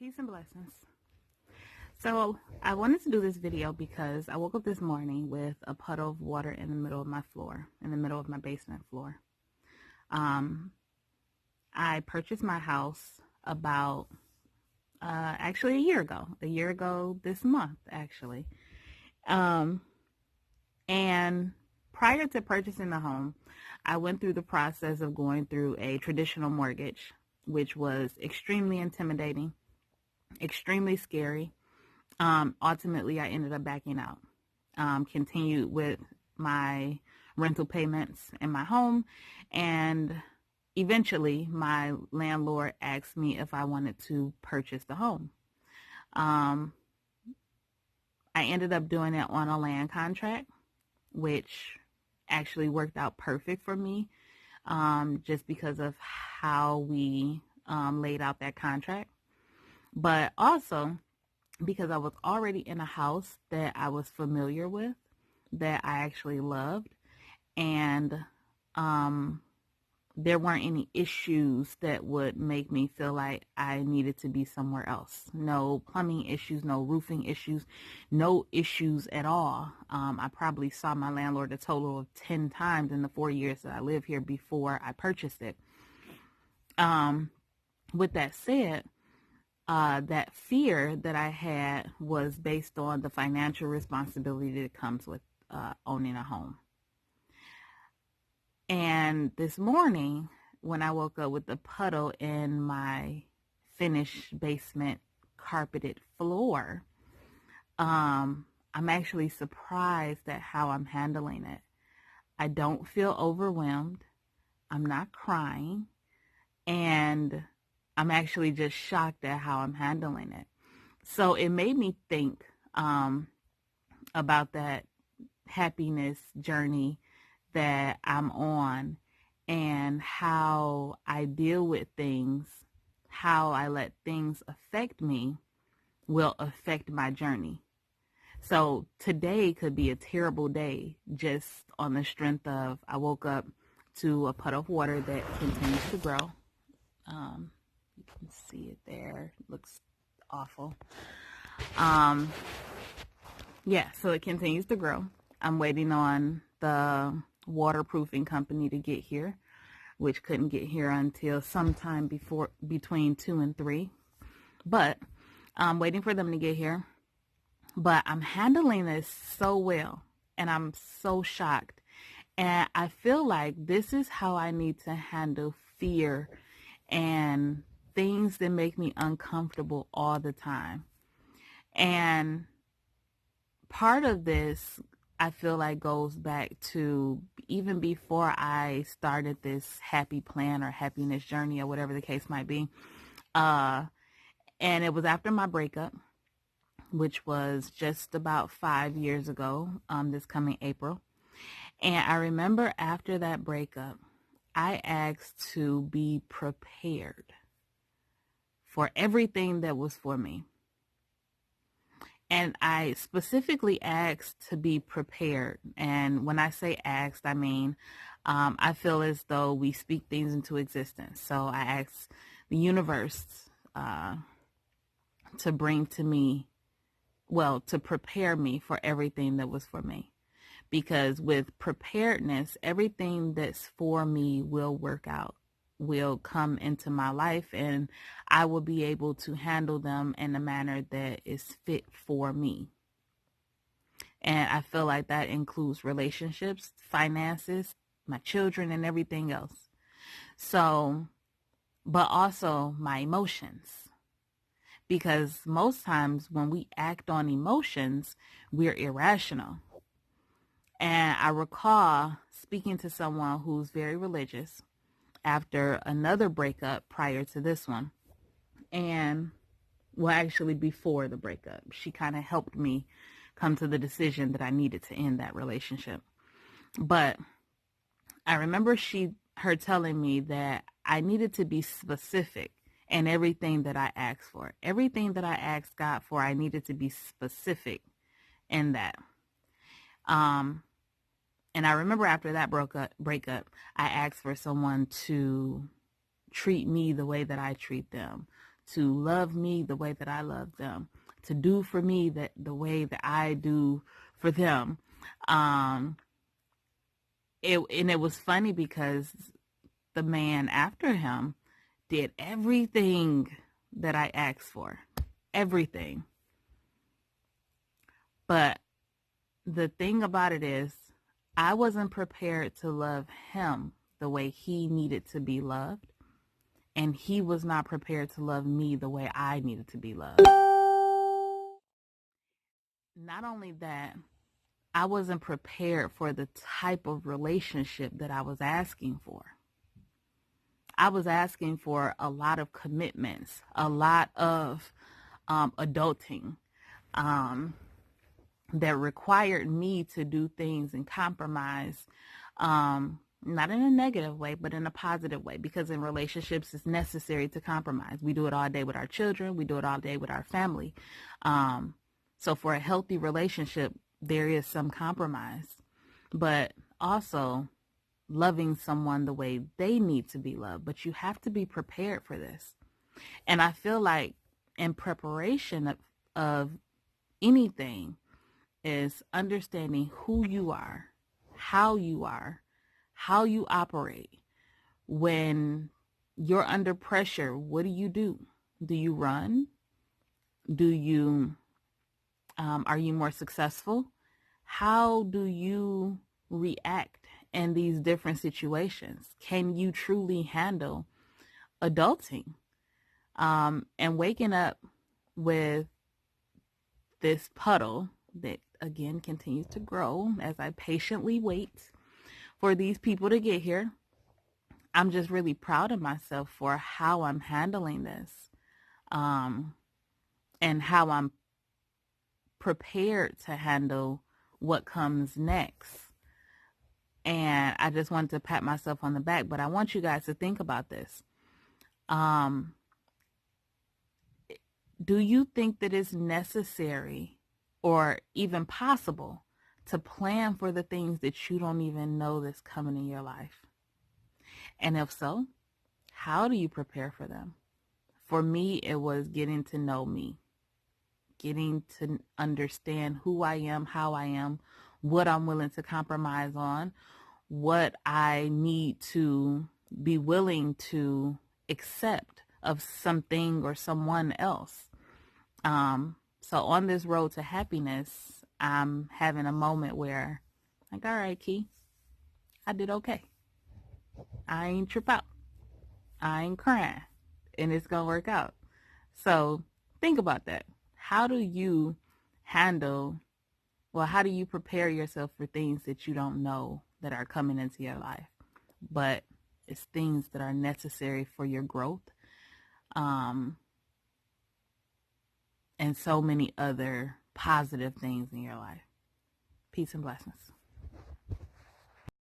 Peace and blessings. So I wanted to do this video because I woke up this morning with a puddle of water in the middle of my floor, in the middle of my basement floor. I purchased my house about actually a year ago this month actually. And prior to purchasing the home, I went through the process of going through a traditional mortgage, which was extremely intimidating, extremely scary. Ultimately, I ended up backing out. Continued with my rental payments in my home, and eventually my landlord asked me if I wanted to purchase the home. I ended up doing it on a land contract, which actually worked out perfect for me, just because of how we laid out that contract. But also because I was already in a house that I was familiar with, that I actually loved, and there weren't any issues that would make me feel like I needed to be somewhere else. No plumbing issues, no roofing issues, no issues at all. I probably saw my landlord a total of 10 times in the 4 years that I live here before I purchased it. With that said, that fear that I had was based on the financial responsibility that comes with owning a home. And this morning, when I woke up with the puddle in my finished basement carpeted floor, I'm actually surprised at how I'm handling it. I don't feel overwhelmed. I'm not crying. And I'm actually just shocked at how I'm handling it. So it made me think about that happiness journey that I'm on, and how I deal with things, how I let things affect me will affect my journey. So today could be a terrible day just on the strength of I woke up to a puddle of water that continues to grow. You can see it there. It looks awful. Yeah, so it continues to grow. I'm waiting on the waterproofing company to get here, which couldn't get here until sometime between 2 and 3. But I'm waiting for them to get here. But I'm handling this so well, and I'm so shocked. And I feel like this is how I need to handle fear and things that make me uncomfortable all the time. And part of this, I feel like, goes back to even before I started this happy plan or happiness journey or whatever the case might be. And it was after my breakup, which was just about 5 years ago, this coming April. And I remember after that breakup, I asked to be prepared for everything that was for me. And I specifically asked to be prepared. And when I say asked, I mean, I feel as though we speak things into existence. So I asked the universe to bring to me, well, to prepare me for everything that was for me. Because with preparedness, everything that's for me will work out, will come into my life, and I will be able to handle them in a manner that is fit for me. And I feel like that includes relationships, finances, my children, and everything else. So, but also my emotions. Because most times when we act on emotions, we're irrational. And I recall speaking to someone who's very religious after another breakup prior to this one. And, well, actually before the breakup, she kind of helped me come to the decision that I needed to end that relationship. But I remember her telling me that I needed to be specific in everything that I asked for. Everything that I asked God for, I needed to be specific in that. And I remember after that breakup, I asked for someone to treat me the way that I treat them, to love me the way that I love them, to do for me that the way that I do for them. It was funny because the man after him did everything that I asked for, everything. But the thing about it is, I wasn't prepared to love him the way he needed to be loved, and he was not prepared to love me the way I needed to be loved. Not only that, I wasn't prepared for the type of relationship that I was asking for. I was asking for a lot of commitments, a lot of adulting that required me to do things and compromise, not in a negative way, but in a positive way, because in relationships, it's necessary to compromise. We do it all day with our children. We do it all day with our family. So for a healthy relationship, there is some compromise, but also loving someone the way they need to be loved. But you have to be prepared for this. And I feel like in preparation of anything is understanding who you are, how you operate. When you're under pressure, what do? Do you run? Do you, are you more successful? How do you react in these different situations? Can you truly handle adulting? And waking up with this puddle that, again, continues to grow as I patiently wait for these people to get here. I'm just really proud of myself for how I'm handling this, and how I'm prepared to handle what comes next. And I just wanted to pat myself on the back, but I want you guys to think about this. Do you think that it's necessary or even possible to plan for the things that you don't even know that's coming in your life? And if so, how do you prepare for them? For me, it was getting to know me, getting to understand who I am, how I am, what I'm willing to compromise on, what I need to be willing to accept of something or someone else. So on this road to happiness, I'm having a moment where, like, all right, Key, I did okay. I ain't trip out. I ain't crying. And it's going to work out. So think about that. How do you how do you prepare yourself for things that you don't know that are coming into your life? But it's things that are necessary for your growth. And so many other positive things in your life. Peace and blessings.